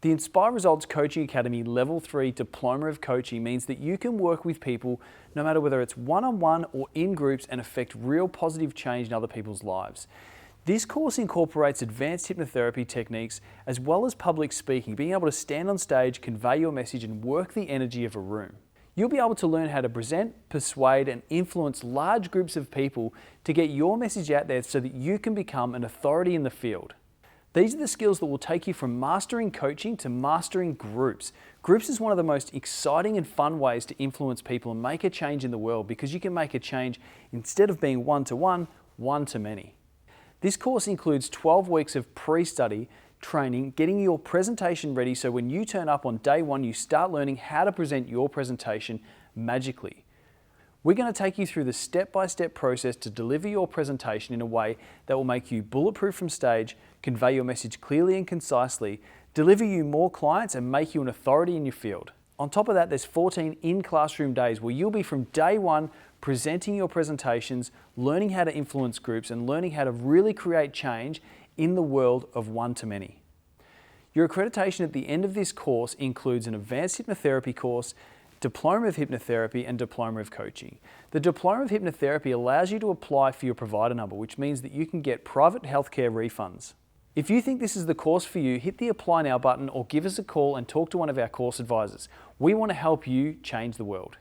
The Inspire Results Coaching Academy Level 3 Diploma of Coaching means that you can work with people no matter whether it's one-on-one or in groups and affect real positive change in other people's lives. This course incorporates advanced hypnotherapy techniques as well as public speaking, being able to stand on stage, convey your message and work the energy of a room. You'll be able to learn how to present, persuade and influence large groups of people to get your message out there so that you can become an authority in the field. These are the skills that will take you from mastering coaching to mastering groups. Groups is one of the most exciting and fun ways to influence people and make a change in the world because you can make a change instead of being one-to-one, one-to-many. This course includes 12 weeks of pre-study, training, getting your presentation ready so when you turn up on day one, you start learning how to present your presentation magically. We're going to take you through the step-by-step process to deliver your presentation in a way that will make you bulletproof from stage, convey your message clearly and concisely, deliver you more clients and make you an authority in your field. On top of that, there's 14 in-classroom days where you'll be from day one presenting your presentations, learning how to influence groups and learning how to really create change in the world of one-to-many. Your accreditation at the end of this course includes an advanced hypnotherapy course, Diploma of Hypnotherapy and Diploma of Coaching. The Diploma of Hypnotherapy allows you to apply for your provider number, which means that you can get private healthcare refunds. If you think this is the course for you, hit the Apply Now button or give us a call and talk to one of our course advisors. We want to help you change the world.